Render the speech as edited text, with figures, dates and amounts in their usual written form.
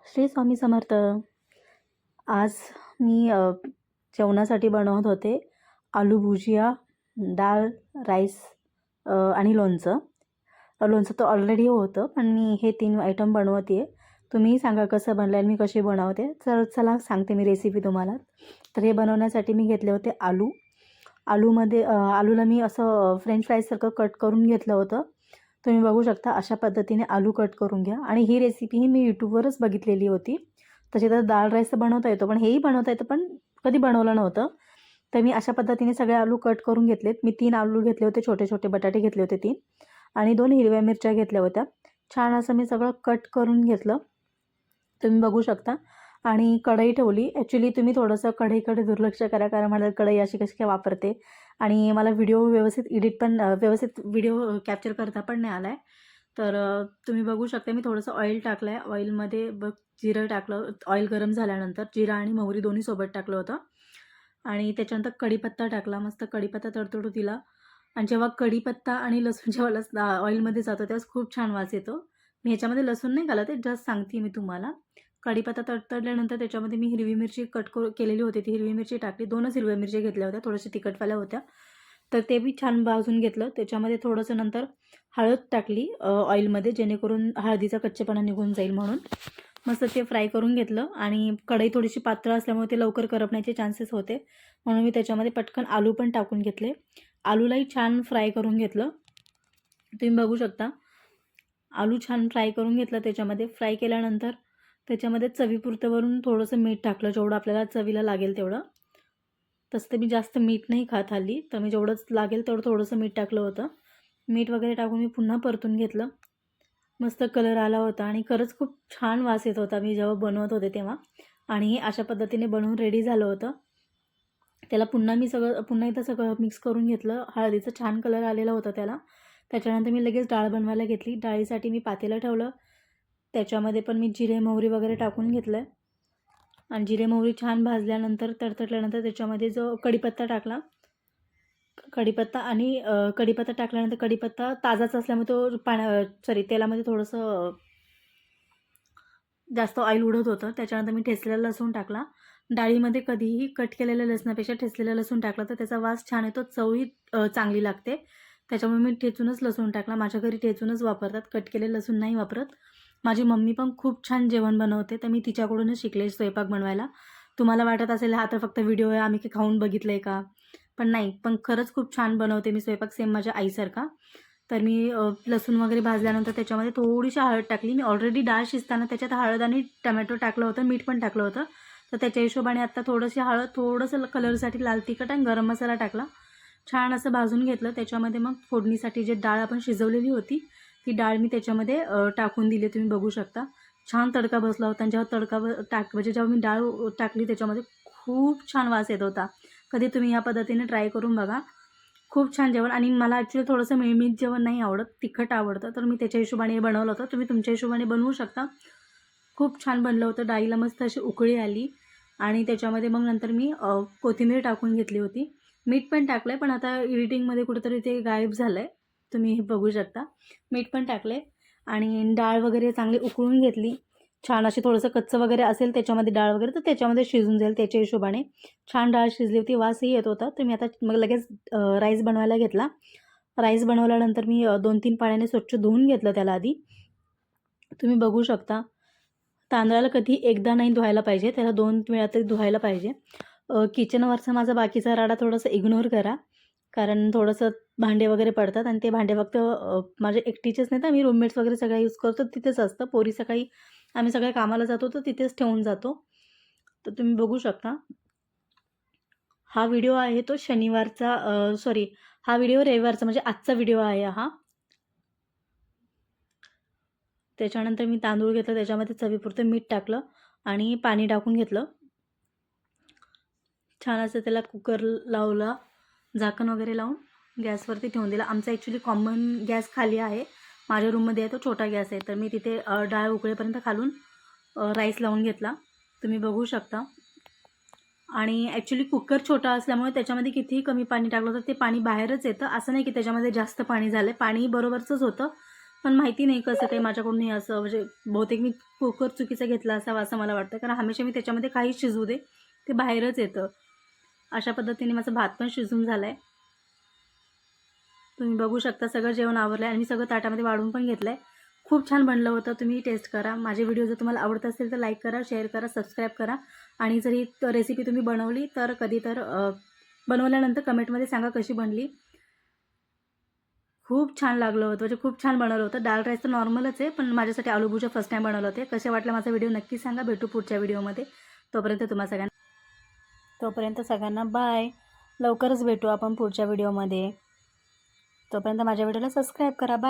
श्री स्वामी समर्थ. आज मी जेवणासाठी बनवत होते आलू भुजिया, डाळ, राईस आणि लोणचं. लोणचं तर ऑलरेडी होतं, पण मी हे 3 आयटम बनवते आहे. तुम्हीही सांगा कसं बनलं आणि मी कशी बनवते. तर चला सांगते मी रेसिपी तुम्हाला. तर हे बनवण्यासाठी मी घेतले होते आलू. आलूला मी असं फ्रेंच फ्राईजसारखं कट करून घेतलं होतं. तुम्ही बघू शकता अशा पद्धतीने आलू कट करून घ्या. आणि ही रेसिपी मी यूट्यूबवरच बघितलेली होती. तशी तर डाळ राईस तर बनवता येतो, पण हेही बनवता येतं, पण कधी बनवलं नव्हतं. तर मी अशा पद्धतीने सगळे आलू कट करून घेतलेत. मी 3 आलू घेतले होते, छोटे छोटे बटाटे घेतले होते 3 आणि 2 हिरव्या मिरच्या घेतल्या होत्या. छान असं मी सगळं कट करून घेतलं, तुम्ही बघू शकता. आणि कढई ठेवली. ॲक्च्युली तुम्ही थोडंसं कढईकडे दुर्लक्ष करा, कारण मला कढई अशी कशी काय वापरते आणि मला व्हिडिओ व्यवस्थित व्हिडिओ कॅप्चर करता पण नाही आला आहे. तर तुम्ही बघू शकता मी थोडंसं ऑइल टाकलं आहे. ऑइलमध्ये जिरं टाकलं. ऑइल गरम झाल्यानंतर जिरं आणि मोहरी दोन्ही सोबत टाकलं होतं आणि त्याच्यानंतर कढीपत्ता टाकला. मस्त कढीपत्ता तडतडू दिला आणि जेव्हा कढीपत्ता आणि लसूण जेव्हा ऑइलमध्ये जातो तेव्हा खूप छान वास येतो. मी ह्याच्यामध्ये लसूण नाही घालत आहे, जस्ट सांगते मी तुम्हाला. कढीपत्ता तडतडल्यानंतर त्याच्यामध्ये मी हिरवी मिरची केलेली होती, ती हिरवी मिरची टाकली. 2च हिरव्या मिरच्या घेतल्या होत्या, थोड्याशा तिखटवाल्या होत्या. तर ते बी छान भाजून घेतलं. त्याच्यामध्ये थोडंसं नंतर हळद टाकली ऑइलमध्ये, जेणेकरून हळदीचा कच्चेपणा निघून जाईल म्हणून. मस्त ते फ्राय करून घेतलं आणि कढई थोडीशी पातळ असल्यामुळे ते लवकर करपण्याचे चान्सेस होते, म्हणून मी त्याच्यामध्ये पटकन आलू पण टाकून घेतले. आलूलाही छान फ्राय करून घेतलं. तुम्ही बघू शकता आलू छान फ्राय करून घेतलं. त्याच्यामध्ये फ्राय केल्यानंतर त्याच्यामध्ये चवीपुरतं वरून थोडंसं मीठ टाकलं, जेवढं आपल्याला चवीला लागेल तेवढं. तसं तर मी जास्त मीठ नाही खात हल्ली, तर मी जेवढंच लागेल तेवढं थोडंसं मीठ टाकलं होतं. मीठ वगैरे टाकून मी पुन्हा परतून घेतलं. मस्त कलर आला होता आणि खरंच खूप छान वास येत होता मी जेव्हा बनवत होते तेव्हा. आणि हे अशा पद्धतीने बनवून रेडी झालं होतं. त्याला पुन्हा एकदा सगळं मिक्स करून घेतलं. हळदीचा छान कलर आलेला होता त्याला. त्याच्यानंतर मी लगेच डाळ बनवायला घेतली. डाळीसाठी मी पातेलं ठेवलं. त्याच्यामध्ये पण मी जिरे मोहरी वगैरे टाकून घेतलं आणि जिरे मोहरी छान भाजल्यानंतर तडतडल्यानंतर त्याच्यामध्ये जो कढीपत्ता टाकला. कढीपत्ता टाकल्यानंतर कढीपत्ता ताजाच असल्यामुळे तो तेलामध्ये थोडंसं जास्त ऑइल उडत होतं. त्याच्यानंतर मी ठेचलेला लसूण टाकला. डाळीमध्ये कधीही कट केलेल्या लसणापेक्षा ठेचलेला लसूण टाकला तर त्याचा वास छान येतो, चवही चांगली लागते. त्याच्यामुळे मी ठेचूनच लसूण टाकला. माझ्या घरी ठेचूनच वापरतात, कट केलेलं लसूण नाही वापरत. माझी मम्मी पण खूप छान जेवण बनवते, तर मी तिच्याकडूनच शिकले स्वयंपाक बनवायला. तुम्हाला वाटत असेल हा तर फक्त व्हिडिओ आहे, आम्ही काही खाऊन बघितलं आहे का, पण नाही, पण खरंच खूप छान बनवते मी स्वयंपाक, सेम माझ्या आईसारखा. तर मी लसूण वगैरे भाजल्यानंतर त्याच्यामध्ये थोडीशी हळद टाकली. मी ऑलरेडी डाळ शिजताना त्याच्यात हळद आणि टमॅटो टाकलं होतं, मीठ पण टाकलं होतं. तर त्याच्या हिशोबाने आत्ता थोडीशी हळद, थोडंसं कलरसाठी लाल तिखट आणि गरम मसाला टाकला. छान असं भाजून घेतलं. त्याच्यामध्ये मग फोडणीसाठी जे डाळ आपण शिजवलेली होती ती डाळ मी त्याच्यामध्ये टाकून दिली. तुम्ही बघू शकता छान तडका बसला होता. आणि जेव्हा जेव्हा मी डाळ टाकली त्याच्यामध्ये खूप छान वास येत होता. कधी तुम्ही या पद्धतीने ट्राय करून बघा, खूप छान जेवण. आणि मला ॲक्च्युली थोडंसं मिळमीठ जेवण नाही आवडत, तिखट आवडतं, तर मी त्याच्या हिशोबाने हे बनवलं होतं. तुम्ही तुमच्या हिशोबाने बनवू शकता. खूप छान बनलं होतं. डाळीला मस्त अशी उकळी आली आणि त्याच्यामध्ये मग नंतर मी कोथिंबीर टाकून घेतली होती. मीठ पण टाकलं आहे, पण आता एडिटिंगमध्ये कुठेतरी ते गायब झालं आहे, तुम्ही हे बघू शकता. मीठ पण टाकलं आहे आणि डाळ वगैरे चांगली उकळून घेतली. छान अशी थोडंसं कच्चं वगैरे असेल त्याच्यामध्ये डाळ वगैरे तर त्याच्यामध्ये शिजून जाईल त्याच्या हिशोबाने. छान डाळ शिजली होती, वासही येत होता. तर मी आता मग लगेच राईस बनवायला घेतला. राईस बनवल्यानंतर मी 2-3 पाण्याने स्वच्छ धुवून घेतलं त्याला आधी. तुम्ही बघू शकता तांदळाला कधी एकदा नाही धुवायला पाहिजे, त्याला 2 वेळा तरी धुवायला पाहिजे. किचनवरचा माझा बाकीचा राडा थोडासा इग्नोर करा, कारण थोडंसं भांडे वगैरे पडतात आणि ते भांडे फक्त माझे एकटीचेच नाही तर आम्ही रूममेट्स वगैरे सगळ्या यूज करतो, तिथेच असतं. पोरी सकाळी आम्ही सगळ्या कामाला जातो तर तिथेच ठेवून जातो. तर तुम्ही बघू शकता हा व्हिडिओ आहे तो शनिवारचा, हा व्हिडिओ रविवारचा, म्हणजे आजचा व्हिडिओ आहे हा. त्याच्यानंतर मी तांदूळ घेतलं, त्याच्यामध्ये चवीपुरतं मीठ टाकलं आणि पाणी टाकून घेतलं. छान असं त्याला कुकर लावला, झाकण वगैरे लावून गॅसवरती ठेवून दिला. आमचा ॲक्च्युली कॉमन गॅस खाली आहे, माझ्या रूममध्ये आहे तो छोटा गॅस आहे. तर मी तिथे डाळ उकळेपर्यंत खालून राईस लावून घेतला, तुम्ही बघू शकता. आणि ॲक्च्युली कुकर छोटा असल्यामुळे त्याच्यामध्ये कितीही कमी पाणी टाकलं तर ते पाणी बाहेरच येतं. असं नाही की त्याच्यामध्ये जास्त पाणी झालं आहे, पाणी बरोबरचंच होतं. पण माहिती नाही कसं काही माझ्याकडून हे असं म्हणजे बहुतेक मी कुकर चुकीचा घेतला असावा असं मला वाटतं, कारण हमेशा मी त्याच्यामध्ये काही शिजवू दे ते बाहेरच येतं. अशा पद्धतीने माझा भात पण शिजून झाला आहे. तुम्ही बघू शकता सगळं जेवण आवरलं आहे आणि मी सगळं ताटामध्ये वाढून पण घेतलं आहे. खूप छान बनलं होतं. तुम्ही टेस्ट करा. माझे व्हिडिओ जर तुम्हाला आवडत असेल तर लाईक करा, शेअर करा, सबस्क्राईब करा आणि जर ही रेसिपी तुम्ही बनवली तर कधी तर बनवल्यानंतर कमेंटमध्ये सांगा कशी बनली. खूप छान लागलं होतं, म्हणजे खूप छान बनवलं होतं. दाल राईस तर नॉर्मलच आहे, पण माझ्यासाठी आलू भुजिया फर्स्ट टाईम बनवलं होते. कसे वाटलं माझा व्हिडिओ नक्की सांगा. भेटू पुढच्या व्हिडिओमध्ये. तोपर्यंत सगळ्यांना बाय. लवकरच भेटू आपण पुढच्या व्हिडिओमध्ये. तोपर्यंत माझ्या व्हिडिओला सबस्क्राईब करा. बाय.